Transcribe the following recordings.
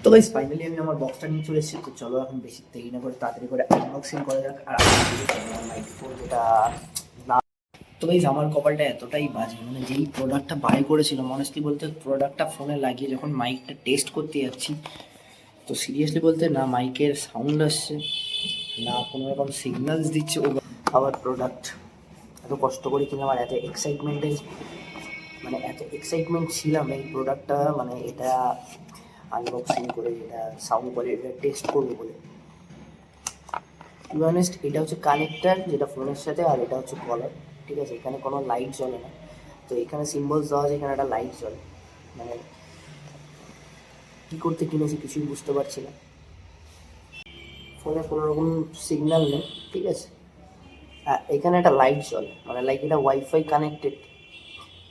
তো guys finally আমি আমার বক্সটা নিয়ে চলে এসেছি। তো চলো এখন বেশি দেরি না করে তাড়াতাড়ি করে আনবক্সিং করা যাক। আর আমার মাইক্রোফোন যেটা না, তো গাইস আমার কপালটা এতটাই বাজে, মানে যেই প্রোডাক্টটা বাই করেছিলাম অনেস্টলি বলতে প্রোডাক্টটা ফোনে লাগিয়ে যখন মাইকটা টেস্ট করতে যাচ্ছি, তো সিরিয়াসলি বলতে না মাইকের সাউন্ড আসছে, না কোনো রকম সিগন্যালস দিচ্ছে। ও আবার প্রোডাক্ট এত কষ্ট করে কিনে আমার এত এক্সাইটমেন্টের, মানে এত এক্সাইটমেন্ট ছিলাম এই প্রোডাক্টটা, মানে এটা আনবক্সিং করে এটা সাউন্ড করে এটা টেস্ট করবো বলে। টু বি অনেস্ট এটা হচ্ছে কানেক্টার যেটা ফোনের সাথে, আর এটা হচ্ছে কলার, ঠিক আছে। এখানে কোনো লাইট জ্বলে না, তো এখানে সিম্বলস দেওয়া আছে, এখানে একটা লাইট জ্বলে। মানে কী করতে কিনেছি কিছুই বুঝতে পারছি না। ফোনে কোনো রকম সিগন্যাল নেই, ঠিক আছে। এখানে একটা লাইট জ্বলে, মানে লাইক এটা ওয়াইফাই কানেক্টেড,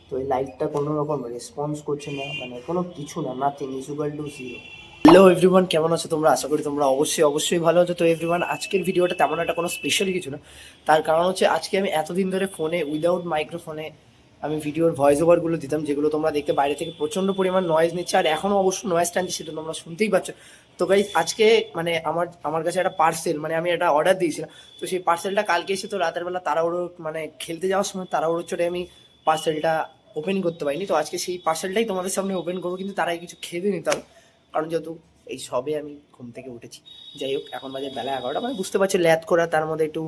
তো এই লাইটটা কোনো রকম রেসপন্স করছে না, মানে কোনো কিছু না, nothing, is equal to zero. Hello everyone, কেমন আছো তোমরা? আশা করি তোমরা অবশ্যই ভালো আছো। তো এভরিওয়ান, আজকের ভিডিওটা তেমন একটা কোনো স্পেশাল কিছু না, তার কারণ হচ্ছে আজকে আমি এতদিন ধরে ফোনে উইদাউট মাইক্রোফোনে আমি ভিডিওর ভয়েস ওভারগুলো দিতাম, যেগুলো তোমরা দেখতে বাইরে থেকে প্রচণ্ড পরিমাণ নয়েজ নিচ্ছে, আর এখনও অবশ্য নয়েজ টানছে, সেটা তোমরা শুনতেই পাচ্ছ। তো গাইজ আজকে মানে আমার কাছে একটা পার্সেল, মানে আমি একটা অর্ডার দিয়েছিলাম, তো সেই পার্সেলটা কালকে এসে, তো রাতের বেলা তাড়াহুড়ো, মানে খেলতে যাওয়ার সময় তাড়াহুড়ো চড়ে আমি পার্সেলটা ওপেন করতে পারিনি। তো আজকে সেই পার্সেলটাই তোমাদের সামনে ওপেন করবো, কিন্তু তার আগে কিছু খেয়ে নিতে হবে, কারণ যেহেতু এই সবে আমি ঘুম থেকে উঠেছি। যাই হোক, এখন বাজে বেলা 11টা, মানে বুঝতে পারছি ল্যাদ করা, তার মধ্যে একটু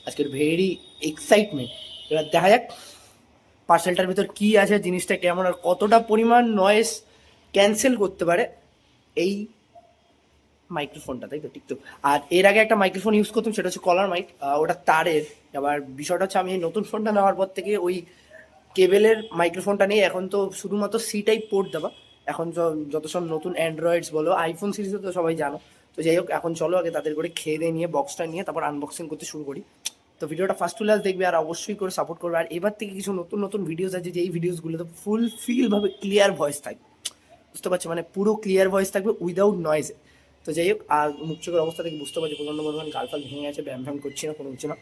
আজকের ভেরি এক্সাইটমেন্ট। এবার দেখা যাক পার্সেলটার ভিতর কী আছে, জিনিসটা কেমন, আর কতটা পরিমাণ নয়েজ ক্যান্সেল করতে পারে এই মাইক্রোফোনটা, তাই তো? ঠিক তো। আর এর আগে একটা মাইক্রোফোন ইউজ করতাম, সেটা হচ্ছে কলার মাইক, ওটা তারের। এবার বিষয়টা হচ্ছে আমি এই নতুন ফোনটা নেওয়ার পর থেকে ওই কেবেলের মাইক্রোফোনটা নেই, এখন তো শুধুমাত্র সি টাইপ পোর্ট দেওয়া। এখন যত সব নতুন অ্যান্ড্রয়েডস বলো, আইফোন সিরিজে তো সবাই জানো। তো যাই হোক, এখন চলো আগে তাদের করে খেয়ে দিয়ে নিয়ে বক্সটা নিয়ে তারপর আনবক্সিং করতে শুরু করি। তো ভিডিওটা ফার্স্ট টু লাস্ট দেখবে, আর অবশ্যই করে সাপোর্ট করবে। আর এবার থেকে কিছু নতুন নতুন ভিডিওস আছে, যে এই ভিডিওসগুলোতে ফুলফিলভাবে ক্লিয়ার ভয়েস থাকবে, বুঝতে পারছো? মানে পুরো ক্লিয়ার ভয়েস থাকবে উইদাউট নয়েজে। তো যাই হোক, আর মুখ চোখের অবস্থা থেকে বুঝতে পারছি প্রচণ্ড পরিমাণ গালফাল ভেঙে আছে, ব্যায়াম ফ্যাম করছি না, কোনো কিছু না।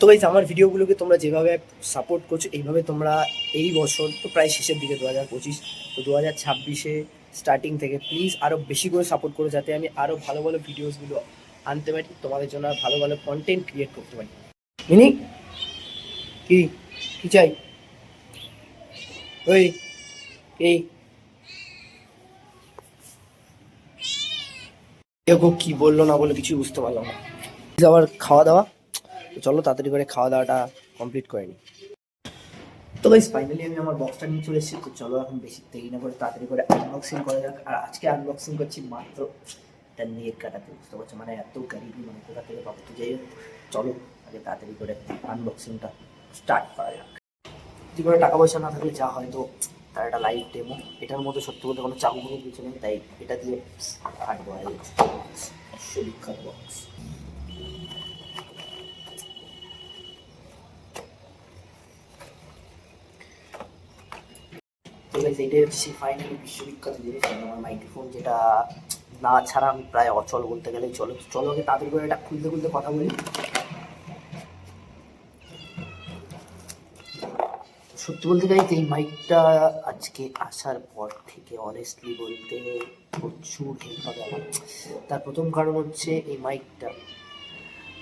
তো গাইজ আমার ভিডিওগুলোকে তোমরা যেভাবে সাপোর্ট করছো, এইভাবে তোমরা এই বছর তো প্রায় শেষের দিকে 2025, তো 2026-এ স্টার্টিং থেকে প্লিজ আরও বেশি করে সাপোর্ট করো, যাতে আমি আরও ভালো ভালো ভিডিওসগুলো আনতে পারি তোমাদের জন্য, আর ভালো ভালো কন্টেন্ট ক্রিয়েট করতে পারি। মিনি কি কি চাই? ওই এই দেখো কি বললো না বলে কিছুই বুঝতে পারলাম না। আবার খাওয়া দাওয়া, তো চলো তাড়াতাড়ি করে খাওয়া দাওয়াটা কমপ্লিট করে নিই। তো গাইস ফাইনালি আমি আমার বক্সটা নিয়ে চলে এসেছি। তো চলো এখন বেশি দেরি না করে তাড়াতাড়ি করে আনবক্সিং করা যাক। আর আজকে আনবক্সিং করছি মাত্র একটা নেট কাটাতে, বুঝতে পারছো? মানে এত গাড়িবি, মানে কোথা থেকে পাবো। তো যাই হোক, চলো আগে তাড়াতাড়ি করে আনবক্সিংটা স্টার্ট করা যাক। জীবনে টাকা পয়সা না থাকলে যা হয়, তো তার একটা লাইভ ডেমো। এটার মধ্যে সত্যি বলতে কোনো চাকু কোনো কিছু নেই, তাই এটা দিয়ে কাটবো। বিখ্যাত বক্স। তো গাইস এইটাই হচ্ছে ফাইনালি বিশ্ববিখ্যাত জিনিস, মানে আমার মাইক্রোফোন, যেটা না ছাড়া আমি প্রায় অচল বলতে গেলেই চলো। চলো আগে তাড়াতাড়ি করে এটা খুলতে খুলতে কথা বলি। সত্যি বলতে গাইস এই মাইকটা আজকে আসার পর থেকে অনেস্টলি বলতে প্রচুর হেল্প হবে আমার। তার প্রথম কারণ হচ্ছে এই মাইকটা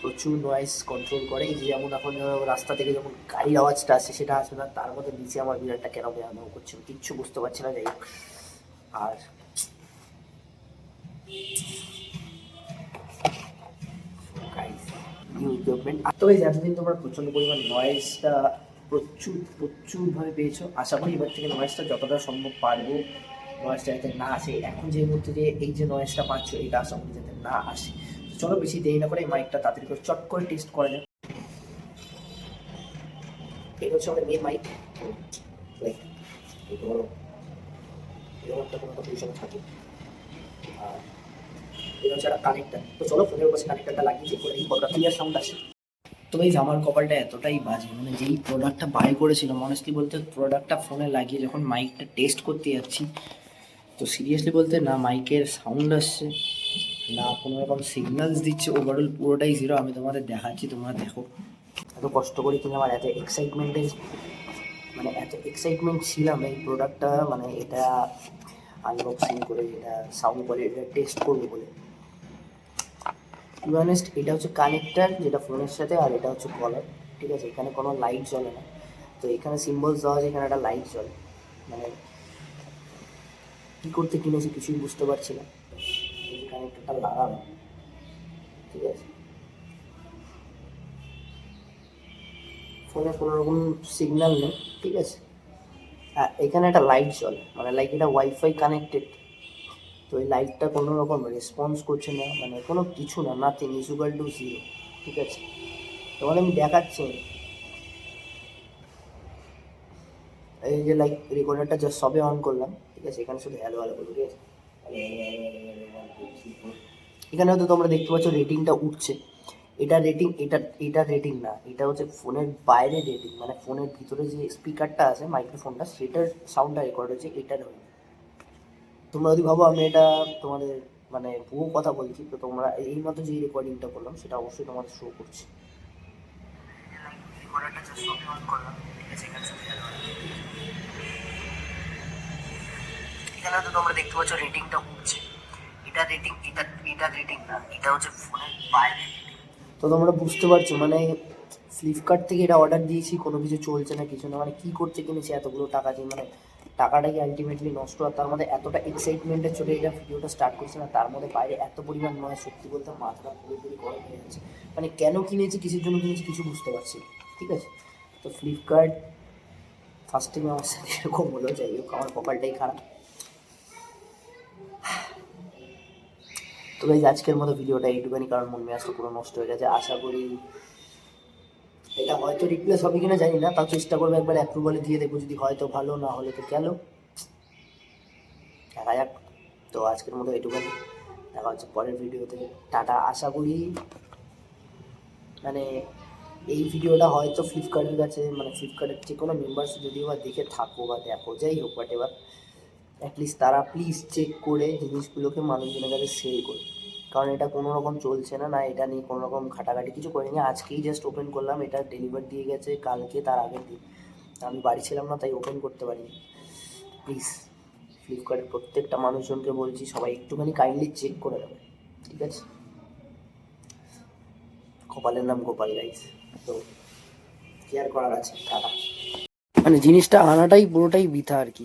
প্রচুর নয়েজ কন্ট্রোল করে। এই যে যেমন এখন রাস্তা থেকে যখন গাড়ির আওয়াজটা আসে সেটা আসবে না, তার মধ্যে নিচে আমার বিড়ালটা কেন বেয়ানো করছে কিচ্ছু বুঝতে পারছি না। যাই হোক, আর নিউ ডেভেলপমেন্ট। আর তো গাইস এতদিন তোমরা প্রচণ্ড পরিমাণ নয়েজটা প্রচুরভাবে পেয়েছো। আশা করি এবার থেকে নয়েজটা যতটা সম্ভব পারবো নয়েজটা যাতে না আসে। এখন যে মুহূর্তে যে এই যে নয়েজটা পাচ্ছ, এটা আশা করি যাতে না আসে। চলো বেশি দেরি না করে এই মাইকটা তাড়াতাড়ি করে চট করে টেস্ট করা যায়। এটা হচ্ছে আমাদের মেন মাইক, লাইক ধরো এরকম একটা কোনো একটা পজিশনে থাকে। আর এটা হচ্ছে একটা কানেক্টার। তো চলো ফোনের পাশে কানেক্টারটা লাগিয়ে চেক করে দেখি কতটা ক্লিয়ার সাউন্ড আসে। তো গাইস আমার কপালটা এতটাই বাজে, মানে যেই প্রোডাক্টটা বাই করেছিলাম অনেস্টলি বলতে প্রোডাক্টটা ফোনে লাগিয়ে যখন মাইকটা টেস্ট করতে যাচ্ছি, তো সিরিয়াসলি বলতে না মাইকের সাউন্ড আসছে, না কোনো রকম সিগন্যালস দিচ্ছে। ওভারঅল পুরোটাই জিরো। আমি তোমাদের দেখাচ্ছি, তোমরা দেখো। এত কষ্ট করে কিনে আমার এত এক্সাইটমেন্ট ছিলাম এই প্রোডাক্টটা, মানে এটা আনবক্সিং করে এটা সাউন্ড কোয়ালিটিটা টেস্ট করবো বলে। টু বি অনেস্ট, এটা হচ্ছে কানেক্টার যেটা ফোনের সাথে, আর এটা হচ্ছে কলার। ঠিক আছে, এখানে কোনো লাইট জ্বলে না। তো এখানে সিম্বলস দেওয়া আছে, এখানে একটা লাইট জ্বলে। মানে কী করতে কিনেছি কিছুই বুঝতে পারছি না। এই কানেক্টারটা লাগানো, ঠিক আছে, ফোনে কোনো রকম সিগন্যাল নেই, ঠিক আছে। এখানে একটা লাইট জ্বলে, মানে লাইক এটা ওয়াইফাই কানেক্টেড। তো এই লাইটটা কোনো রকম রেসপন্স করছে না, মানে কোনো কিছু না, nothing is equal to zero. ঠিক আছে, তখন আমি দেখাচ্ছি এই যে লাইক রেকর্ডারটা জাস্ট সবে অন করলাম, ঠিক আছে। এখানে শুধু হ্যালো হ্যালো বলবো, ঠিক আছে। এখানে হয়তো তোমরা দেখতে পাচ্ছ রেটিংটা উঠছে। এটা রেটিং, এটা রেটিং না, এটা হচ্ছে ফোনের বাইরে রেটিং, মানে ফোনের ভিতরে যে স্পিকারটা আছে, মাইক্রোফোনটা, সেটার সাউন্ডটা রেকর্ড হয়েছে, এটার হয়ে। তোমরা যদি ভাবো আমি এটা তোমাদের মানে ভুয়ো কথা বলছি, তো তোমরা এই মতো যে রেকর্ডিংটা করলাম সেটা অবশ্যই তোমাদের শো করছে। এখানে তো তোমরা দেখতে পাচ্ছ রেটিংটা উঠছে। এটা রেটিং, এটা রেটিং না, এটা হচ্ছে ফোনের বাইরে রেটিং। তো তোমরা বুঝতে পারছো, মানে ফ্লিপকার্ট থেকে এটা অর্ডার দিয়েছি, কোনো কিছু চলছে না, কিছু না, মানে কী করতে কিনেছি এতগুলো টাকা দিয়ে, মানে টাকাটাকে আলটিমেটলি নষ্ট। আর তার মধ্যে এতটা এক্সাইটমেন্টের চলে এটা ভিডিওটা স্টার্ট করছে না, তার মধ্যে বাইরে এত পরিমাণ নয়, সত্যি বলতে মাথাটা পুরোপুরি গরম হয়ে যাচ্ছে। মানে কেন কিনেছি, কিসের জন্য কিনেছি, কিছু বুঝতে পারছি না, ঠিক আছে। তো ফ্লিপকার্ট ফার্স্ট টাইম আমার সাথে এরকম হলো, যাই হোক, আমার কপালটাই খারাপ। তো গাইজ আজকের মতো ভিডিওটা এইটুখানি, কারণ মন মেজাজটা পুরো নষ্ট হয়ে গেছে। আশা করি এটা হয়তো রিপ্লেস হবে কিনা জানি না, তাও চেষ্টা করবো একবার অ্যাপ্রুভালে দিয়ে দেখবো, যদি হয়তো ভালো, না হলে তো গেল, দেখা যাক। তো আজকের মতো এইটুখানি, দেখা হচ্ছে পরের ভিডিওতে। টাটা। আশা করি মানে এই ভিডিওটা হয়তো ফ্লিপকার্টের কাছে, মানে ফ্লিপকার্টের যে কোনো মেম্বার্স যদিও বা দেখে থাকো বা দেখো, যাই হোক, বাট এবার অ্যাটলিস্ট তারা প্লিজ চেক করে জিনিসগুলোকে মানুষজনের কাছে সেল করুন। কারণ এটা কোনো রকম চলছে না, না এটা নিয়ে কোনো রকম ঘাটাঘাটি কিছু করিনি, আজকেই জাস্ট ওপেন করলাম, এটা ডেলিভার দিয়ে গেছে কালকে, তার আগের দিন আমি বাড়ি ছিলাম না, তাই ওপেন করতে পারিনি। প্লিজ ফ্লিপকার্টের প্রত্যেকটা মানুষজনকে বলছি, সবাই একটুখানি কাইন্ডলি চেক করে দেবে, ঠিক আছে। কপালের নাম গোপাল গাইস। তো কেয়ার করার আছে, টাটা। মানে জিনিসটা আনাটাই পুরোটাই বৃথা আর কি।